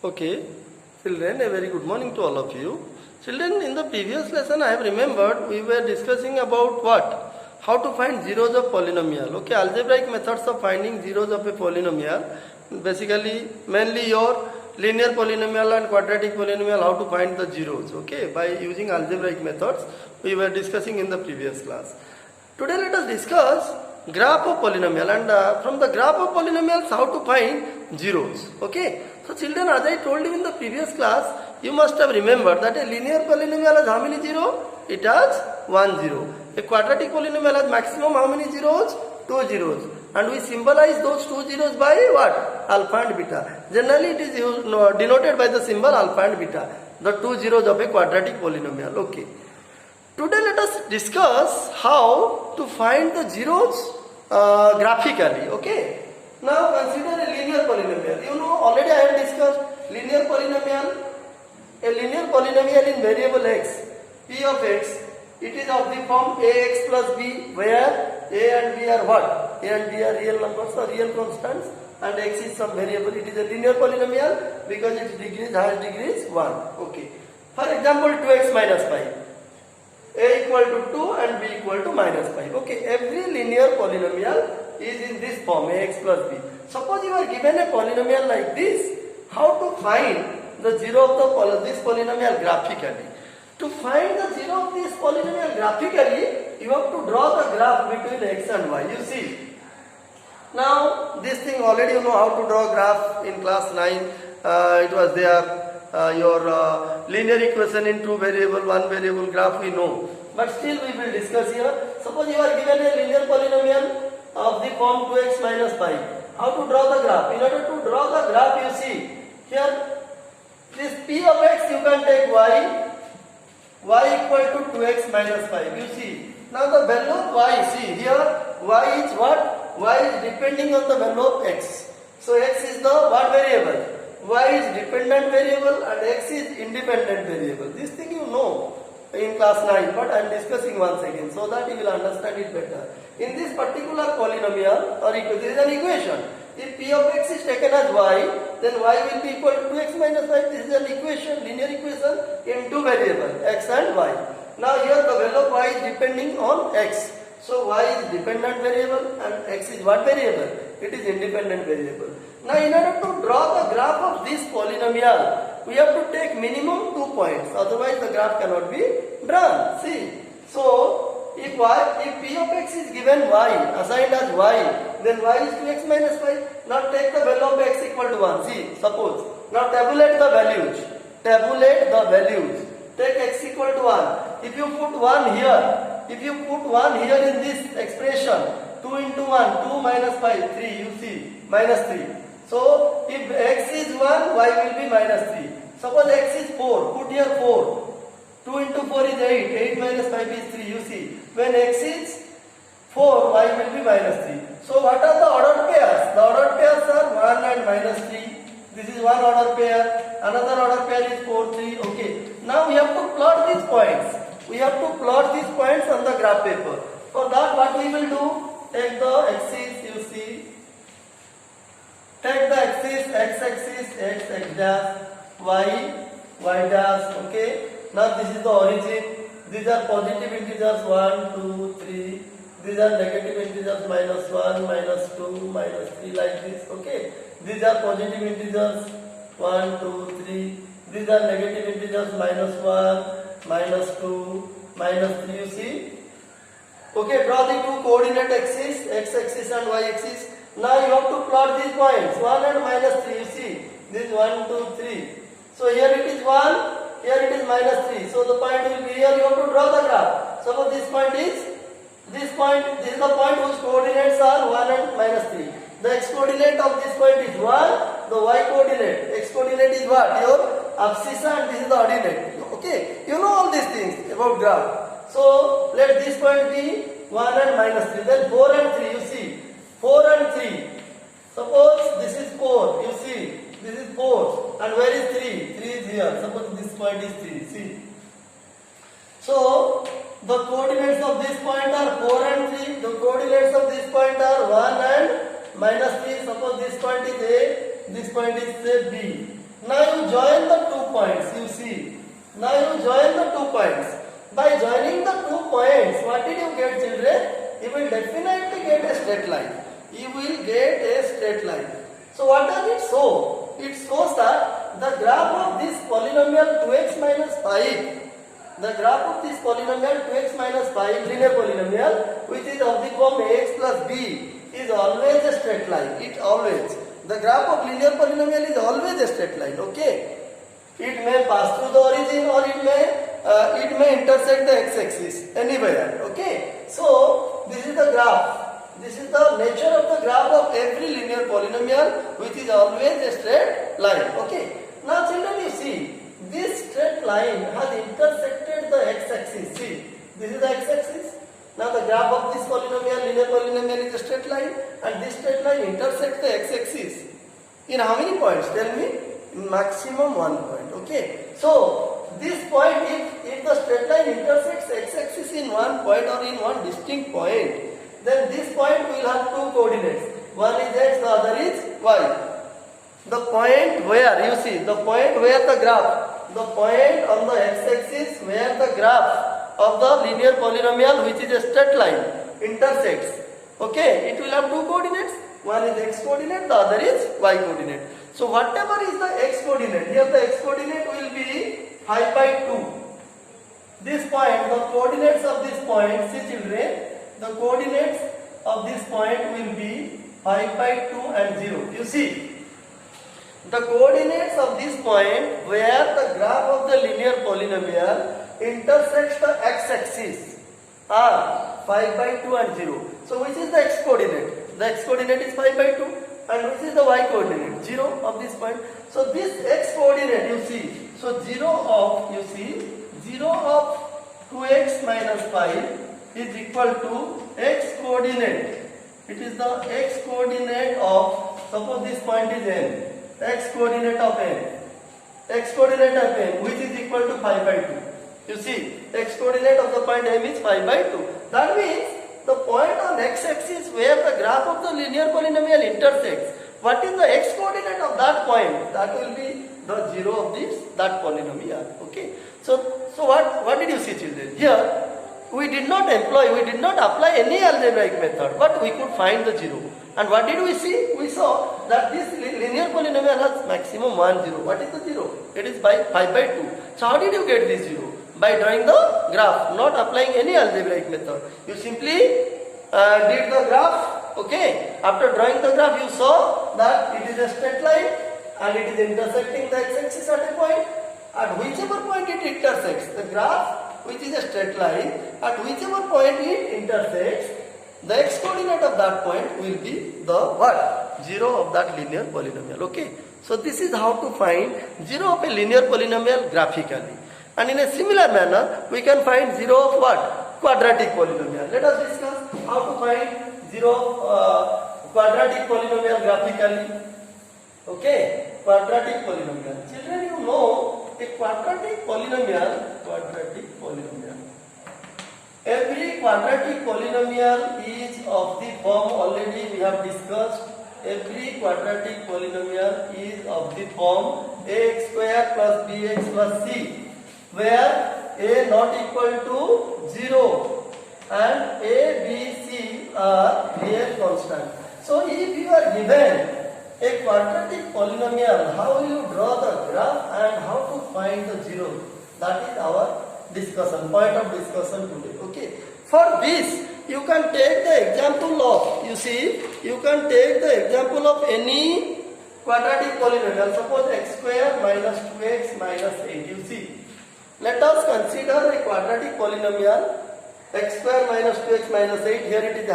Okay, children, a very good morning to all of you. Children, in the previous lesson I have remembered we were discussing about what? How to find zeros of polynomial. Okay, algebraic methods of finding zeros of a polynomial. Basically, mainly your linear polynomial and quadratic polynomial, how to find the zeros. Okay, by using algebraic methods we were discussing in the previous class. Today let us discuss graph of polynomial and from the graph of polynomials how to find zeros. Okay. So children, as I told you in the previous class, you must have remembered that a linear polynomial has how many zeros? It has 1 zero. A quadratic polynomial has maximum how many zeros? 2 zeros. And we symbolize those 2 zeros by what? Alpha and beta. Generally it is denoted by the symbol alpha and beta. The 2 zeros of a quadratic polynomial. Okay. Today let us discuss how to find the zeros graphically. Okay. Now consider a linear polynomial. You know already I have discussed linear polynomial. A linear polynomial in variable x, p of x, it is of the form ax plus b, where a and b are what? A and b are real numbers or real constants and x is some variable. It is a linear polynomial because its degree, highest degree is 1. Okay. For example, 2x minus 5. A equal to 2 and b equal to minus 5. Okay, every linear polynomial is in this form, ax plus b. Suppose you are given a polynomial like this, how to find the zero of this polynomial graphically? To find the zero of this polynomial graphically, you have to draw the graph between x and y. You see, now this thing already you know how to draw graph in class 9. It was there. Your linear equation in 2 variable, 1 variable graph we know. But still we will discuss here. Suppose you are given a linear polynomial of the form 2x minus 5. How to draw the graph? In order to draw the graph, you see, here this p of x you can take y equal to 2x minus 5. You see, now the value of y, see here, y is what? Y is depending on the value of x. So x is the what variable? Y is dependent variable and x is independent variable. This thing you know in class 9, but I am discussing once again so that you will understand it better. In this particular polynomial or this is an equation. If p of x is taken as y, then y will be equal to 2x minus 5. This is an equation, linear equation in 2 variables, x and y. Now here the value of y is depending on x. So y is dependent variable and x is what variable? It is independent variable. Now in order to draw the graph of this polynomial, we have to take minimum 2 points, otherwise the graph cannot be drawn. See, so if p of x is given y, assigned as y, then y is 2x minus 5. Now take the value of x equal to 1. See, suppose, now tabulate the values. Tabulate the values. Take x equal to 1. If you put 1 here, in this expression, 2 into 1, 2 minus 5, 3, you see, minus 3. So, if x is 1, y will be minus 3. Suppose x is 4, put here 4. 2 into 4 is 8, 8 minus 5 is 3, you see. When x is 4, y will be minus 3. So, what are the ordered pairs? The ordered pairs are 1 and minus 3. This is one order pair, another order pair is 4, 3, okay. Now, we have to plot these points. We have to plot these points on the graph paper. For that, what we will do? Take the axis, you see. Take the axis, x-axis, x dash, y dash, okay. Now this is the origin. These are positive integers 1, 2, 3. These are negative integers minus 1, minus 2, minus 3 like this, okay. These are positive integers 1, 2, 3. These are negative integers minus 1, minus 2, minus 3, you see. Okay, draw the two coordinate axes, x-axis and y-axis. Now you have to plot these points, 1 and minus 3, you see. This is 1, 2, 3. So here it is 1, here it is minus 3. So the point will be here, you have to draw the graph. Suppose this is the point whose coordinates are 1 and minus 3. The x coordinate of this point is 1, the y coordinate, x coordinate is what? Your abscissa and this is the ordinate. Okay, you know all these things about graph. So let this point be 1 and minus 3. Then 4 and 3, you see. 4 and 3. Suppose this is 4, you see. This is 4. And where is 3? 3 is here. Suppose this point is 3, see. So the coordinates of this point are 4 and 3. The coordinates of this point are 1 and minus 3. Suppose this point is A, this point is say B. Now you join the 2 points. You see. Now you join the 2 points. By joining the 2 points, what did you get, children? You will definitely get a straight line. You will get a straight line. So what does it show? It shows that the graph of this polynomial 2x minus 5, the graph of this polynomial 2x minus 5 linear polynomial, which is of the form ax plus b, is always a straight line. It always. The graph of linear polynomial is always a straight line. Okay. It may pass through the origin or it may intersect the x-axis anywhere. Okay. So this is the graph. This is the nature of the graph of every linear polynomial, which is always a straight line. Okay. Now children, you see, this straight line has intersected the x-axis. See, this is the x-axis. Now the graph of this polynomial, linear polynomial, is a straight line, and this straight line intersects the x-axis. In how many points? Tell me. Maximum 1 point. Okay. So this point, if the straight line intersects x-axis in 1 point or in one distinct point, then this point will have 2 coordinates. One is x, the other is y. The point where, you see, the point where the graph, the point on the x-axis where the graph of the linear polynomial, which is a straight line, intersects. Okay, it will have 2 coordinates. One is x coordinate, the other is y coordinate. So whatever is the x coordinate, here the x coordinate will be 5 by 2. This point, the coordinates of this point, see children, the coordinates of this point will be 5 by 2 and 0. You see, the coordinates of this point where the graph of the linear polynomial intersects the x-axis are 5 by 2 and 0. So which is the x coordinate? The x coordinate is 5 by 2, and which is the y coordinate? 0 of this point. So this x coordinate, you see, so 0 of 2x minus 5 is equal to x coordinate. It is the x coordinate of, suppose this point is n, x coordinate of n, x coordinate of n, which is equal to 5 by 2. You see, x coordinate of the point m is 5 by 2. That means the point on x-axis where the graph of the linear polynomial intersects, what is the x coordinate of that point? That will be the 0 of that polynomial. Okay. So what did you see, children? Here we did not apply any algebraic method, but we could find the 0. And what did we see? We saw that this linear polynomial has maximum 1, 0. What is the 0? It is by 5 by 2. So how did you get this 0? By drawing the graph, not applying any algebraic method. You simply did the graph. Okay. After drawing the graph, you saw that it is a straight line and it is intersecting the x-axis at a point. At whichever point it intersects, the graph, which is a straight line, at whichever point it intersects, the x coordinate of that point will be the what? 0 of that linear polynomial. Okay. So this is how to find 0 of a linear polynomial graphically. And in a similar manner, we can find 0 of what? Quadratic polynomial. Let us discuss how to find 0 of quadratic polynomial graphically. Okay. Quadratic polynomial. Children, you know a quadratic polynomial. Every quadratic polynomial is of the form already we have discussed. Every quadratic polynomial is of the form ax square plus bx plus c, where a not equal to 0 and a, b, c are real constant. So if you are given a quadratic polynomial, how will you draw the graph and how to find the 0? That is our discussion, point of discussion today. Okay. For this, you can take the example of, you see, you can take the example of any quadratic polynomial. Suppose x square minus 2x minus 8. You see, let us consider a quadratic polynomial x square minus 2x minus 8. Here it is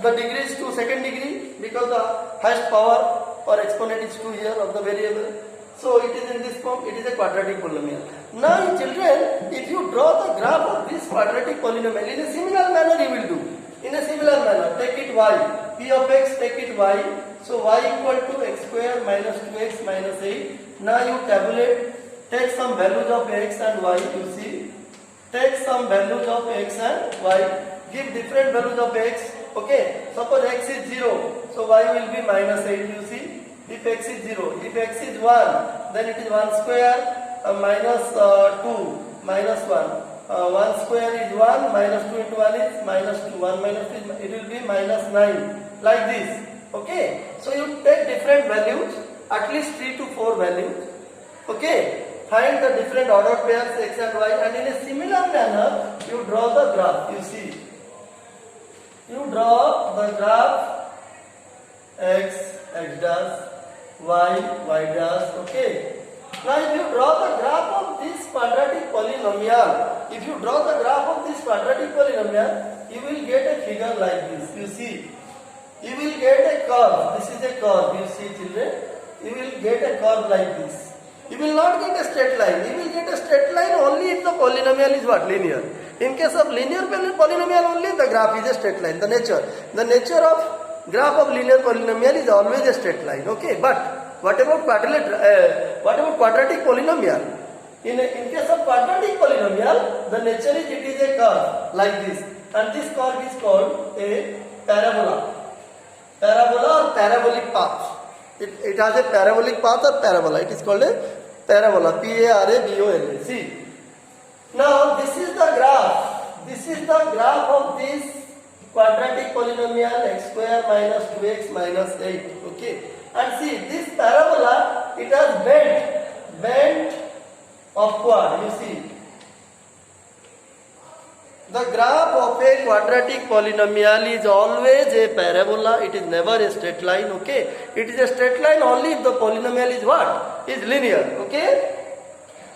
the degree is 2 second degree because the highest power or exponent is 2 here of the variable. So it is in this form, it is a quadratic polynomial. Now children, if you draw the graph of this quadratic polynomial, in a similar manner you will do. In a similar manner, take it y, p of x, take it y. So y equal to x square minus 2x minus 8. Now you tabulate, take some values of x and y, you see. Take some values of x and y. Give different values of x. Okay, suppose x is 0, so y will be minus 8, you see. If x is 0, if x is 1, then it is 1 square minus 2 minus 1. 1 square is 1, minus 2 into 1 is minus 2. 1 minus 2 is, it will be minus 9. Like this. Okay. So you take different values, at least 3 to 4 values. Okay. Find the different ordered pairs x and y, and in a similar manner you draw the graph. You see. You draw the graph x dash, y dash. Okay. Now if you draw the graph of this quadratic polynomial, you will get a figure like this. You see. You will get a curve. This is a curve. You see, children. You will get a curve like this. You will not get a straight line. You will get a straight line only if the polynomial is what? Linear. In case of linear polynomial only, the graph is a straight line. The nature of graph of linear polynomial is always a straight line. Okay, but what about quadratic polynomial? In case of quadratic polynomial, the nature is it is a curve like this, and this curve is called a parabola. Parabola or parabolic path. It has a parabolic path or parabola. It is called a parabola. P-A-R-A-B-O-L-A. See. Now this is the graph. This is the graph of this quadratic polynomial x square minus 2x minus 8. Okay. And see, this parabola, it has bent upward. You see. The graph of a quadratic polynomial is always a parabola. It is never a straight line. Okay. It is a straight line only if the polynomial is what? Is linear. Okay.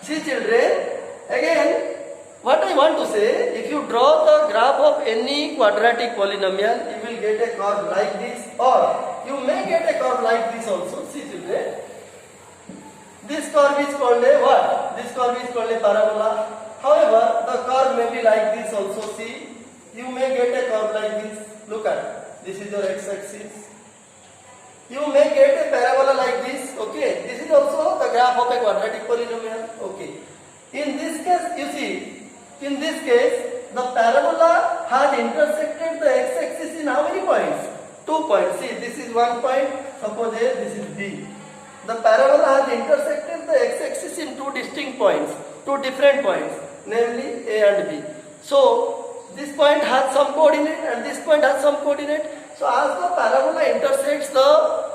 See, children. Again, what I want to say, if you draw the graph of any quadratic polynomial, you will get a curve like this, or you may get a curve like this also. See, children. This curve is called a what? This curve is called a parabola. However, the curve may be like this also. See, you may get a curve like this. Look at, this is your x-axis. You may get a parabola like this. Okay, this is also the graph of a quadratic polynomial. Okay. In this case, you see, in this case, the parabola has intersected the x-axis in how many points? 2 points. See, this is 1 point. Suppose here, this is B. The parabola has intersected the x-axis in 2 distinct points, 2 different points, namely A and B. So, this point has some coordinate and this point has some coordinate. So, as the parabola intersects the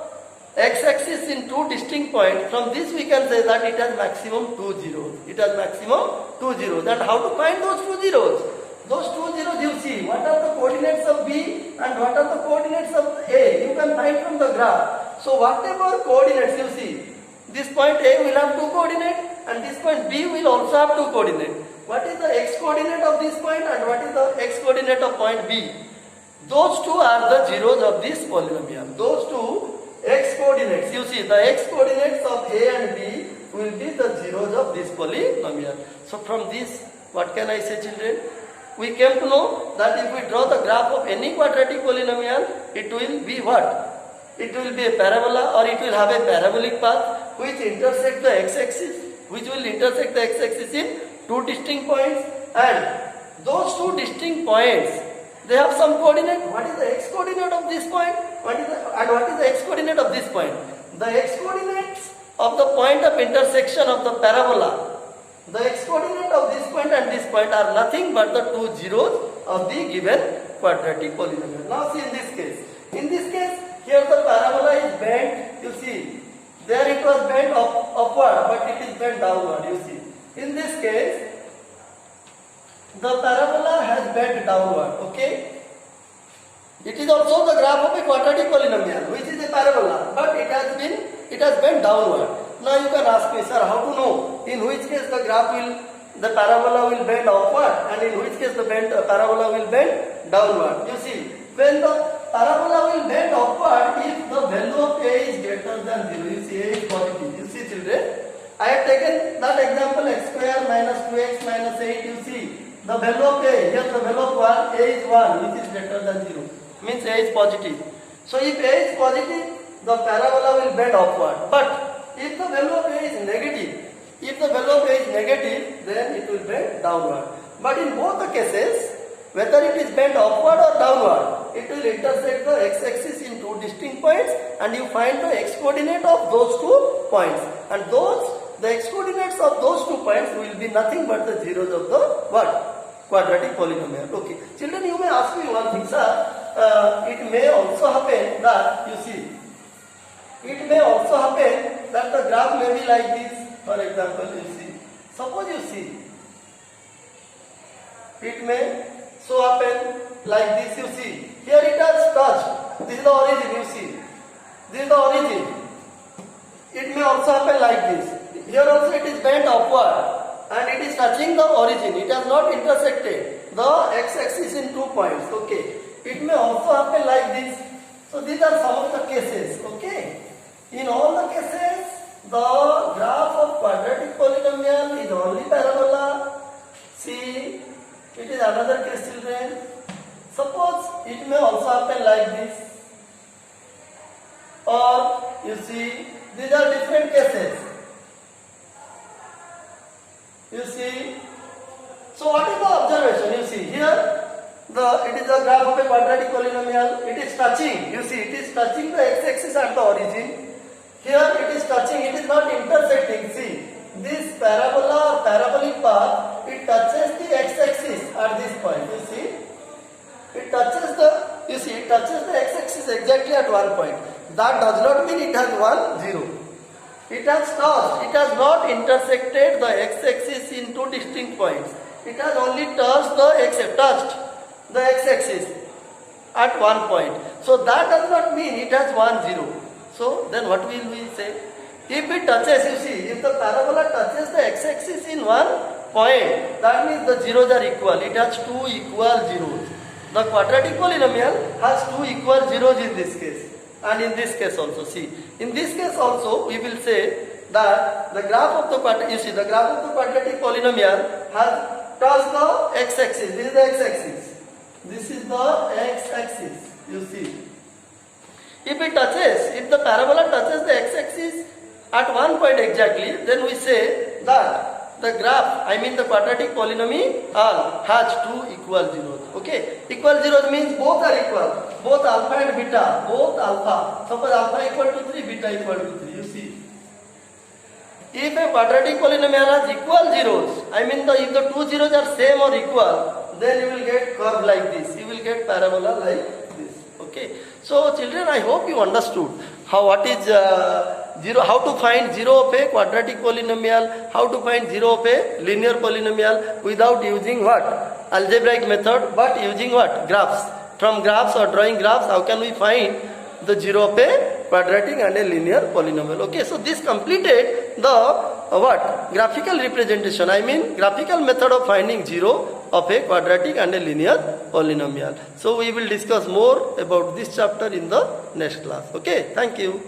x-axis in 2 distinct points, from this we can say that it has maximum 2 zeros. It has maximum 2 zeros. And how to find those 2 zeros? Those 2 zeros you see, what are the coordinates of B and what are the coordinates of A? You can find from the graph. So whatever coordinates you see, this point A will have 2 coordinates and this point B will also have 2 coordinates. What is the x coordinate of this point and what is the x coordinate of point B? Those 2 are the zeros of this polynomial. Those 2 x coordinates, you see, the x coordinates of A and B will be the zeros of this polynomial. So from this, what can I say, children? We came to know that if we draw the graph of any quadratic polynomial, it will be what? It will be a parabola or it will have a parabolic path which intersect the x-axis, which will intersect the x-axis in 2 distinct points, and those 2 distinct points, they have some coordinate. What is the x coordinate of this point? What is the x coordinate of this point? The x coordinates of the point of intersection of the parabola, the x coordinate of this point and this point are nothing but the 2 zeros of the given quadratic polynomial. Now see, in this case, here the parabola is bent. You see, there it was bent upward, but it is bent downward. You see, in this case, the parabola has bent downward. Okay. It is also the graph of a quadratic polynomial, which is a parabola, but it has bent downward. Now you can ask me, sir, how to know in which case the parabola will bend upward and in which case the parabola will bend downward. You see, when the parabola will bend upward if the value of A is greater than 0. You see, A is positive. You see, children, I have taken that example x square minus 2x minus 8. You see, the value of A, here the value of 1, A is 1, which is greater than 0. Means A is positive. So if A is positive, the parabola will bend upward. But if the value of A is negative, then it will bend downward. But in both the cases, whether it is bent upward or downward, it will intersect the x-axis in 2 distinct points and you find the x coordinate of those 2 points, and the x coordinates of those 2 points will be nothing but the zeros of the what? Quadratic polynomial. Okay, children, you may ask me one thing, sir. It may also happen that it may also happen that the graph may be like this. For example, suppose it may so happen like this. Here it has touched. This is the origin. This is the origin. It may also happen like this. Here also it is bent upward. And it is touching the origin. It has not intersected the x-axis in 2 points. Okay. It may also happen like this. So these are some of the cases. Okay. In all the cases, the graph of quadratic polynomial is only parabola. See, it is another case, children. Suppose it may also happen like this. Or these are different cases. So what is the observation? Here it is a graph of a quadratic polynomial. It is touching. It is touching the x-axis at the origin. Here it is touching. It is not intersecting. See, this parabola or parabolic path, it touches the x-axis at this point. It touches the x-axis exactly at one point. That does not mean it has 1, 0. It has touched. It has not intersected the x-axis in 2 distinct points. It has only touched the x-axis at one point. So that does not mean it has 1, 0. So then what will we say? If it touches, if the parabola touches the x-axis in 1 point, that means the zeros are equal. It has 2 equal zeros. The quadratic polynomial has 2 equal zeros in this case. And in this case also, in this case also we will say that the graph of the quadratic polynomial has touched the x-axis. This is the x-axis. This is the x-axis. If the parabola touches the x-axis at one point exactly, then we say that the graph, the quadratic polynomial has 2 equal zeros. Okay, equal zeros means both are equal. Both alpha and beta, both alpha. Suppose alpha equal to 3, beta equal to 3. If a quadratic polynomial has equal zeros, if the 2 zeros are same or equal, then you will get curve like this. You will get parabola like this. Okay. So children, I hope you understood how to find zero of a quadratic polynomial, how to find zero of a linear polynomial without using what? Algebraic method, but using what? Graphs. From graphs or drawing graphs, how can we find the zero of a quadratic and a linear polynomial? Okay, so this completed the graphical representation, graphical method of finding zero of a quadratic and a linear polynomial. So we will discuss more about this chapter in the next class. Okay, thank you.